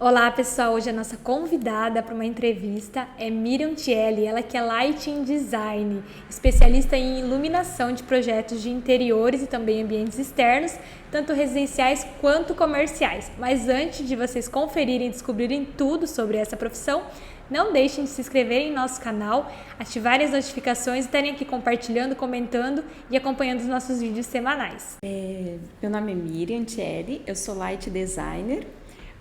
Olá pessoal, hoje a nossa convidada para uma entrevista é Miriam Tielli, ela que é Lighting Design, especialista em iluminação de projetos de interiores e também ambientes externos, tanto residenciais quanto comerciais. Mas antes de vocês conferirem e descobrirem tudo sobre essa profissão, não deixem de se inscrever em nosso canal, ativarem as notificações e estarem aqui compartilhando, comentando e acompanhando os nossos vídeos semanais. Meu nome é Miriam Tielli, eu sou Light Designer,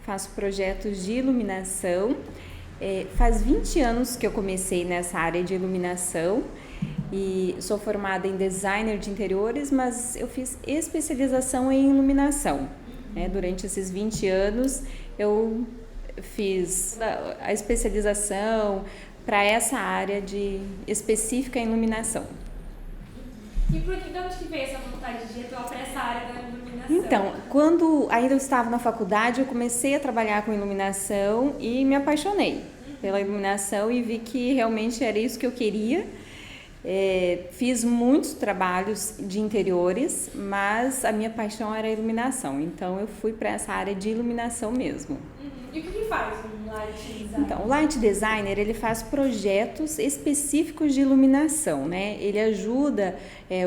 faço projetos de iluminação. Faz 20 anos que eu comecei nessa área de iluminação e sou formada em designer de interiores, mas eu fiz especialização em iluminação. Durante esses 20 anos eu fiz a especialização para essa área específica em iluminação. E por que, de onde que veio essa vontade de atuar para essa área da iluminação? Então, quando ainda eu estava na faculdade, eu comecei a trabalhar com iluminação e me apaixonei pela iluminação e vi que realmente era isso que eu queria. Fiz muitos trabalhos de interiores, mas a minha paixão era a iluminação, então eu fui para essa área de iluminação mesmo. E o que faz um light designer? Então, o light designer, ele faz projetos específicos de iluminação, né? Ele ajuda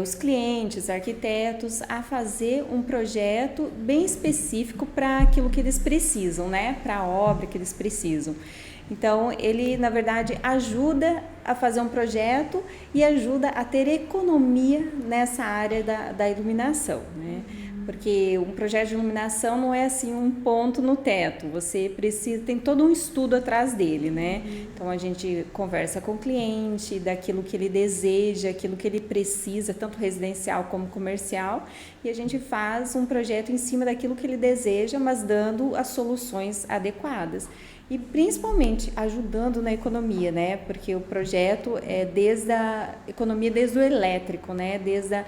os clientes, arquitetos a fazer um projeto bem específico para aquilo que eles precisam, né? Para a obra que eles precisam. Então, ele, na verdade, ajuda a fazer um projeto e ajuda a ter economia nessa área da iluminação, né? Porque um projeto de iluminação não é assim um ponto no teto, você tem todo um estudo atrás dele, né? Então a gente conversa com o cliente, daquilo que ele deseja, aquilo que ele precisa, tanto residencial como comercial, e a gente faz um projeto em cima daquilo que ele deseja, mas dando as soluções adequadas. E principalmente ajudando na economia, né? Porque o projeto é desde a economia, desde o elétrico, né? Desde a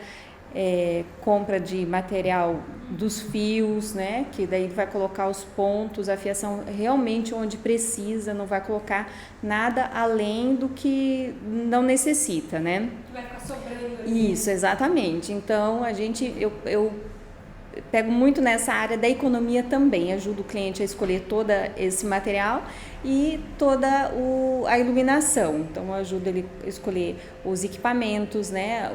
compra de material dos fios, né? Que daí vai colocar os pontos, a fiação realmente onde precisa, não vai colocar nada além do que não necessita, né? Vai ficar sobrando. Isso, exatamente. Então eu pego muito nessa área da economia também, ajudo o cliente a escolher todo esse material e toda a iluminação. Então, eu ajudo ele a escolher os equipamentos, né,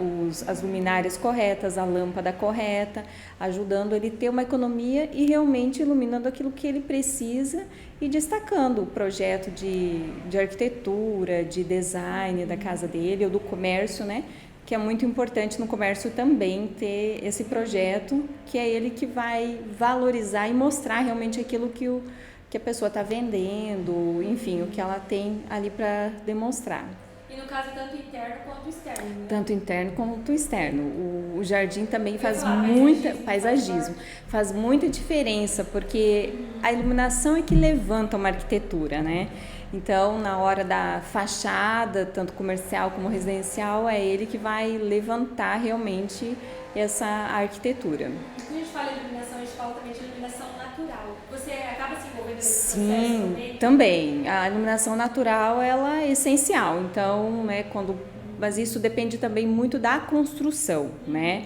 as luminárias corretas, a lâmpada correta, ajudando ele a ter uma economia e realmente iluminando aquilo que ele precisa e destacando o projeto de arquitetura, de design da casa dele ou do comércio, né? Que é muito importante no comércio também ter esse projeto, que é ele que vai valorizar e mostrar realmente aquilo que a pessoa está vendendo, enfim, o que ela tem ali para demonstrar. E no caso, tanto interno quanto externo, né? Tanto interno quanto externo. O jardim também faz paisagismo, faz muita diferença, porque a iluminação é que levanta uma arquitetura, né? Então, na hora da fachada, tanto comercial como residencial, é ele que vai levantar realmente essa arquitetura. Quando a gente fala em iluminação, a gente fala também de iluminação natural. Você acaba se envolvendo nesse processo Sim, também. A iluminação natural, ela é essencial. Então, né, mas isso depende também muito da construção, né?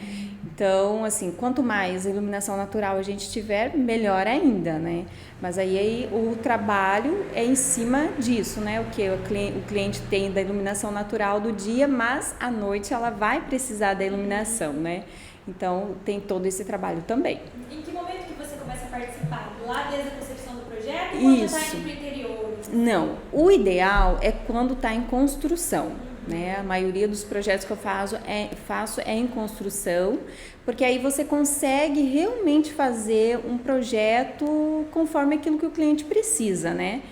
Então, assim, quanto mais iluminação natural a gente tiver, melhor ainda, né? Mas aí o trabalho é em cima disso, né? O que o cliente tem da iluminação natural do dia, mas à noite ela vai precisar da iluminação, né? Então, tem todo esse trabalho também. Em que momento que você começa a participar? Lá desde a concepção do projeto ou quando já está indo para o interior? Não, o ideal é quando está em construção. Né? A maioria dos projetos que eu faço é em construção, porque aí você consegue realmente fazer um projeto conforme aquilo que o cliente precisa, né?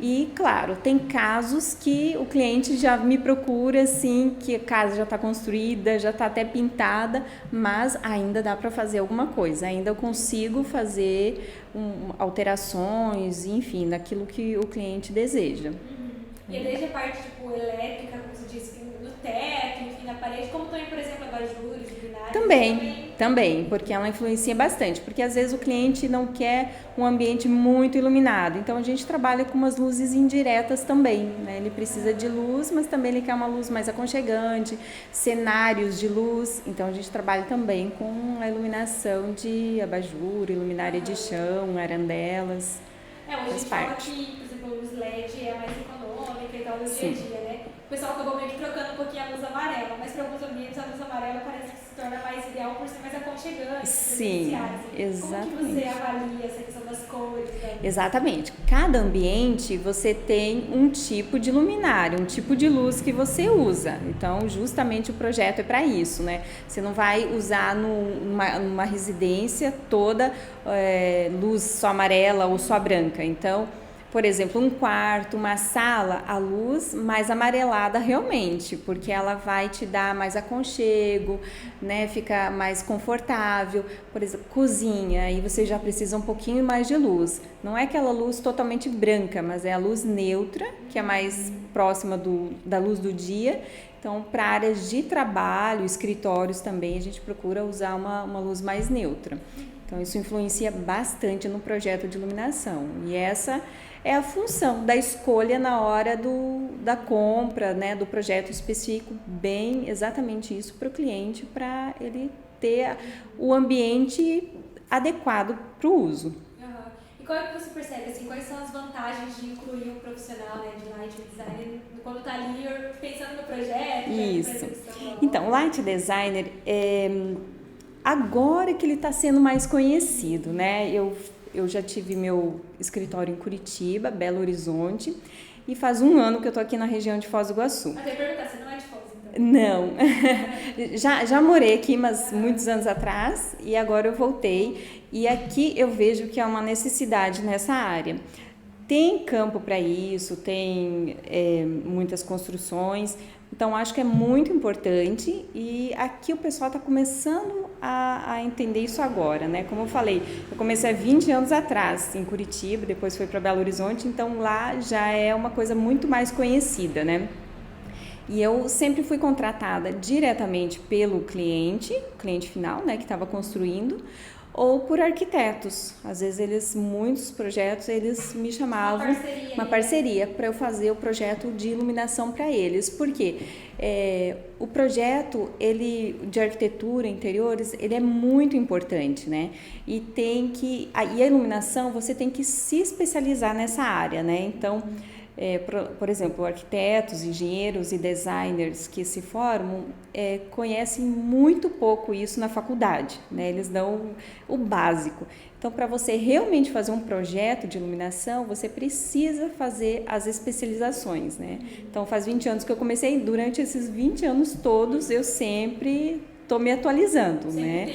E, claro, tem casos que o cliente já me procura, assim, que a casa já está construída, já está até pintada, mas ainda dá para fazer alguma coisa, ainda eu consigo fazer alterações, enfim, daquilo que o cliente deseja. E desde a parte, tipo, elétrica, como você disse, no teto, enfim, na parede, como também, por exemplo, abajures, luminárias? Também, porque ela influencia bastante, porque às vezes o cliente não quer um ambiente muito iluminado, então a gente trabalha com umas luzes indiretas também, né? Ele precisa de luz, mas também ele quer uma luz mais aconchegante, cenários de luz, então a gente trabalha também com a iluminação de abajur, luminária de chão, arandelas. Hoje a faz gente fala parte. que, por exemplo, a luz LED é mais econômica e tal no dia a Sim. dia, né? O pessoal acabou meio que trocando um pouquinho a luz amarela, mas para alguns ambientes a luz amarela parece que se torna mais ideal por ser mais aconchegante, Sim, presenciais. Como que você exatamente. avalia essa questão das cores? Exatamente. Cada ambiente você tem um tipo de luminária, um tipo de luz que você usa. Então, justamente o projeto é para isso, né? Você não vai usar numa residência toda luz só amarela ou só branca. Então, por exemplo, um quarto, uma sala, a luz mais amarelada realmente, porque ela vai te dar mais aconchego, né? Fica mais confortável. Por exemplo, cozinha, aí você já precisa um pouquinho mais de luz. Não é aquela luz totalmente branca, mas é a luz neutra, que é mais próxima da luz do dia. Então, para áreas de trabalho, escritórios também, a gente procura usar uma luz mais neutra. Então, isso influencia bastante no projeto de iluminação. E essa é a função da escolha na hora da compra, né, do projeto específico, bem exatamente isso para o cliente, para ele ter o ambiente adequado para o uso. Uhum. E qual é que você percebe, assim, quais são as vantagens de incluir um profissional, né, de light designer quando está ali pensando no projeto? Isso. Então, o light designer agora que ele está sendo mais conhecido, né? Eu já tive meu escritório em Curitiba, Belo Horizonte, e faz um ano que eu tô aqui na região de Foz do Iguaçu. Até perguntar, você não é de Foz, então? Não, já morei aqui, mas muitos anos atrás, e agora eu voltei, e aqui eu vejo que há uma necessidade nessa área. Tem campo para isso, tem muitas construções, então acho que é muito importante e aqui o pessoal está começando a entender isso agora, né? Como eu falei, eu comecei há 20 anos atrás em Curitiba, depois fui para Belo Horizonte, então lá já é uma coisa muito mais conhecida, né? E eu sempre fui contratada diretamente pelo cliente final, né, que estava construindo, ou por arquitetos. Às vezes muitos projetos, eles me chamavam uma parceria para eu fazer o projeto de iluminação para eles. Por quê? O projeto de arquitetura, interiores, ele é muito importante, né? E a iluminação, você tem que se especializar nessa área, né? Então, por exemplo, arquitetos, engenheiros e designers que se formam conhecem muito pouco isso na faculdade, né? Eles dão o básico. Então, para você realmente fazer um projeto de iluminação, você precisa fazer as especializações, né? Então, faz 20 anos que eu comecei, durante esses 20 anos todos, eu sempre estou me atualizando, né?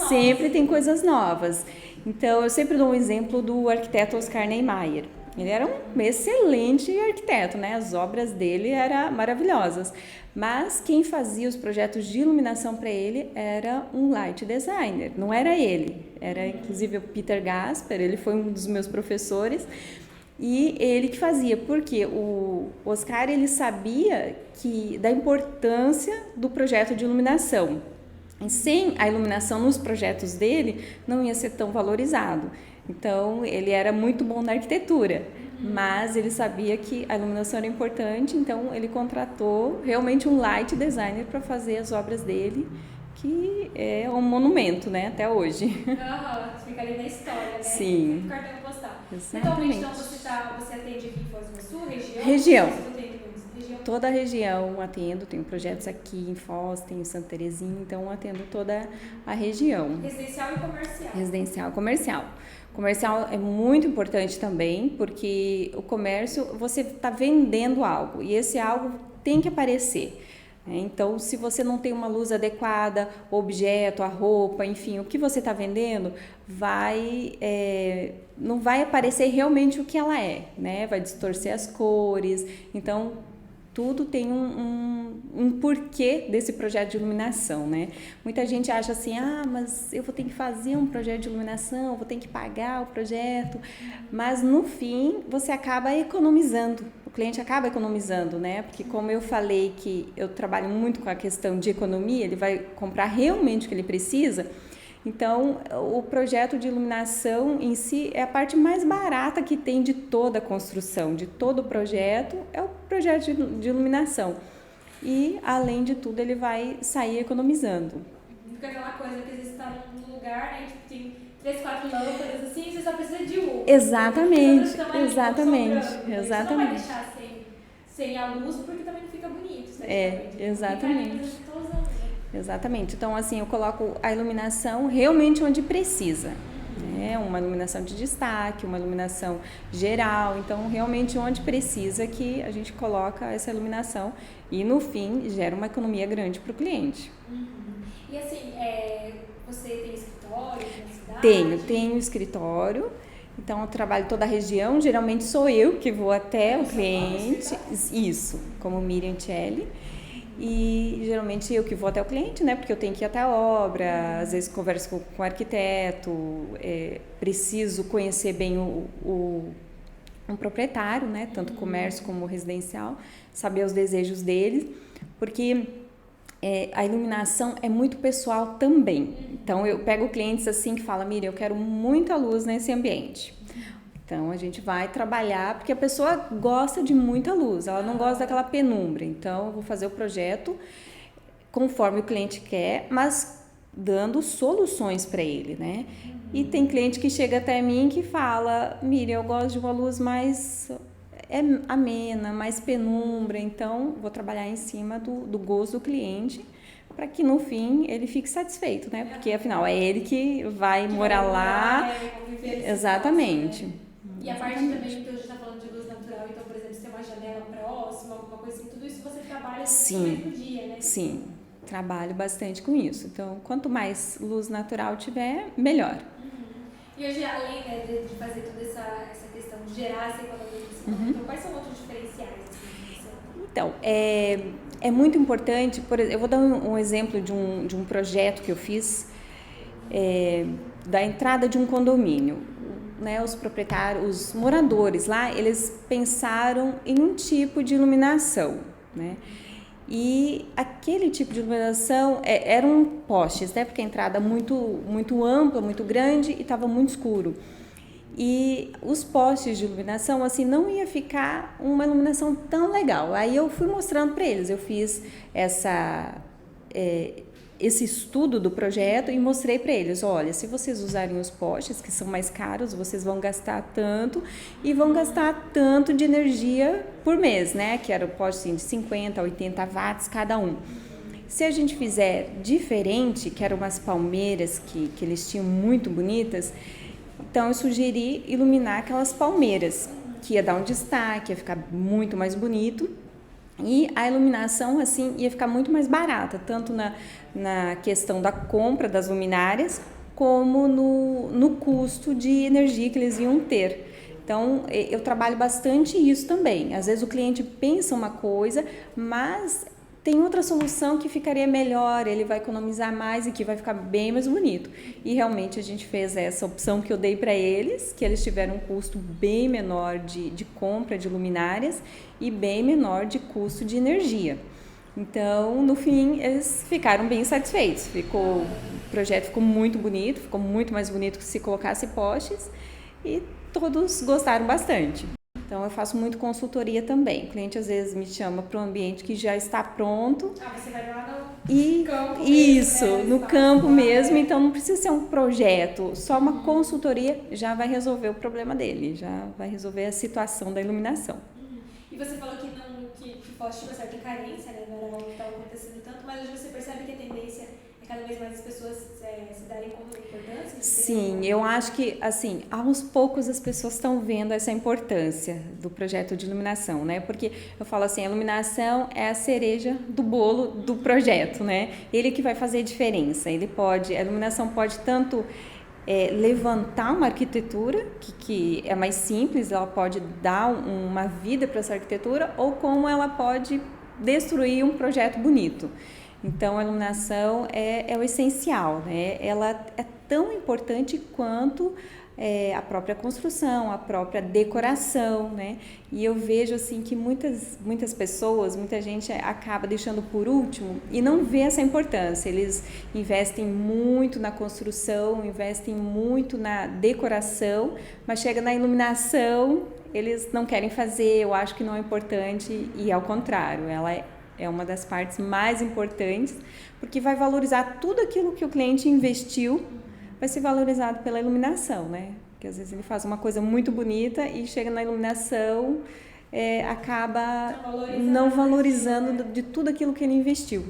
Sempre tem coisas novas. Então, eu sempre dou um exemplo do arquiteto Oscar Niemeyer. Ele era um excelente arquiteto, né? As obras dele eram maravilhosas. Mas quem fazia os projetos de iluminação para ele era um light designer, não era ele. Era inclusive o Peter Gasper, ele foi um dos meus professores. E ele que fazia, porque o Oscar ele sabia da importância do projeto de iluminação. E sem a iluminação nos projetos dele, não ia ser tão valorizado. Então, ele era muito bom na arquitetura, mas ele sabia que a iluminação era importante, então ele contratou realmente um light designer para fazer as obras dele, que é um monumento, né, até hoje. Fica ali na história, né? Sim. Cartão postal. Exatamente. Então, você atende aqui em Foz do Iguaçu, região? Região. Região? Toda a região atendo, tenho projetos aqui em Foz, tenho em Santa Terezinha, então atendo toda a região. Residencial e comercial? Residencial e comercial. Comercial é muito importante também, porque o comércio, você está vendendo algo e esse algo tem que aparecer. Então, se você não tem uma luz adequada, o objeto, a roupa, enfim, o que você está vendendo, não vai aparecer realmente o que ela é, né? Vai distorcer as cores. Então, tudo tem um porquê desse projeto de iluminação, né? Muita gente acha assim, mas eu vou ter que fazer um projeto de iluminação, vou ter que pagar o projeto, mas no fim você acaba economizando, o cliente acaba economizando, né? Porque como eu falei que eu trabalho muito com a questão de economia, ele vai comprar realmente o que ele precisa. Então, o projeto de iluminação em si é a parte mais barata que tem de toda a construção, de todo o projeto, é o projeto de iluminação. E, além de tudo, ele vai sair economizando. Fica aquela coisa que às vezes está num lugar, né, tipo, tem 3, 4 lâmpadas, assim, você só precisa de uma. Exatamente, exatamente. exatamente. Você não vai deixar sem a luz, porque também não fica bonito. Exatamente. Exatamente. Então, assim, eu coloco a iluminação realmente onde precisa. Uma iluminação de destaque, uma iluminação geral. Então, realmente onde precisa que a gente coloca essa iluminação e, no fim, gera uma economia grande para o cliente. E, assim, você tem escritório na cidade? Tenho escritório. Então, eu trabalho toda a região. Geralmente sou eu que vou até o cliente. Isso, como Miriam Celli. E geralmente eu que vou até o cliente, né? Porque eu tenho que ir até a obra, às vezes converso com o arquiteto, preciso conhecer bem um proprietário, né? Tanto comércio como residencial, saber os desejos deles, porque a iluminação é muito pessoal também. Então eu pego clientes assim que falam, Miriam, eu quero muita luz nesse ambiente. Então, a gente vai trabalhar, porque a pessoa gosta de muita luz, ela não gosta daquela penumbra. Então, eu vou fazer o projeto conforme o cliente quer, mas dando soluções para ele, né? E tem cliente que chega até mim que fala, Miriam, eu gosto de uma luz mais amena, mais penumbra. Então, vou trabalhar em cima do gosto do cliente, para que no fim ele fique satisfeito, né? Porque afinal é ele que vai morar lá. Exatamente. Né? E a parte também que hoje está falando de luz natural, então, por exemplo, se tem uma janela próxima, alguma coisa assim, tudo isso você trabalha no mesmo dia, né? Sim, trabalho bastante com isso. Então, quanto mais luz natural tiver, melhor. E hoje, além, né, de fazer toda essa questão de gerar essa economia, então, quais são outros diferenciais? Então, é muito importante, por exemplo, eu vou dar um exemplo de um projeto que eu fiz, da entrada de um condomínio. Né, os proprietários, os moradores lá, eles pensaram em um tipo de iluminação, né? E aquele tipo de iluminação eram postes, né? Porque a entrada muito ampla, muito grande e estava muito escuro. E os postes de iluminação, assim, não ia ficar uma iluminação tão legal. Aí eu fui mostrando para eles, eu fiz esse estudo do projeto e mostrei para eles, olha, se vocês usarem os postes, que são mais caros, vocês vão gastar tanto e vão gastar tanto de energia por mês, né? Que era o poste assim, de 50 a 80 watts cada um. Se a gente fizer diferente, que eram umas palmeiras que eles tinham muito bonitas, então eu sugeri iluminar aquelas palmeiras, que ia dar um destaque, ia ficar muito mais bonito. E a iluminação, assim, ia ficar muito mais barata, tanto na questão da compra das luminárias, como no custo de energia que eles iam ter. Então, eu trabalho bastante isso também. Às vezes o cliente pensa uma coisa, mas tem outra solução que ficaria melhor, ele vai economizar mais e que vai ficar bem mais bonito. E realmente a gente fez essa opção que eu dei para eles, que eles tiveram um custo bem menor de compra de luminárias e bem menor de custo de energia. Então, no fim, eles ficaram bem satisfeitos. O projeto ficou muito bonito, ficou muito mais bonito que se colocasse postes e todos gostaram bastante. Então, eu faço muito consultoria também. O cliente, às vezes, me chama para um ambiente que já está pronto. Você vai lá no campo isso, mesmo, né? No campo mesmo. Então, não precisa ser um projeto. Só uma consultoria já vai resolver o problema dele. Já vai resolver a situação da iluminação. E você falou que poste tinha uma certa carência, né? Não era algo que estava acontecendo tanto, mas hoje você percebe que a tendência é cada vez mais as pessoas se darem conta da importância? Sim, eu acho que, assim, aos poucos as pessoas estão vendo essa importância do projeto de iluminação, né? Porque eu falo assim, a iluminação é a cereja do bolo do projeto, né? Ele que vai fazer a diferença. A iluminação pode tanto levantar uma arquitetura que é mais simples, ela pode dar uma vida para essa arquitetura, ou como ela pode destruir um projeto bonito. Então, a iluminação é o essencial, né? Ela é tão importante quanto a própria construção, a própria decoração, né? E eu vejo assim que muitas pessoas, muita gente acaba deixando por último e não vê essa importância. Eles investem muito na construção, investem muito na decoração, mas chega na iluminação, eles não querem fazer, eu acho que não é importante, e ao contrário, ela é uma das partes mais importantes, porque vai valorizar tudo aquilo que o cliente investiu vai ser valorizado pela iluminação, né? Porque às vezes ele faz uma coisa muito bonita e chega na iluminação, acaba não valorizando de tudo aquilo que ele investiu.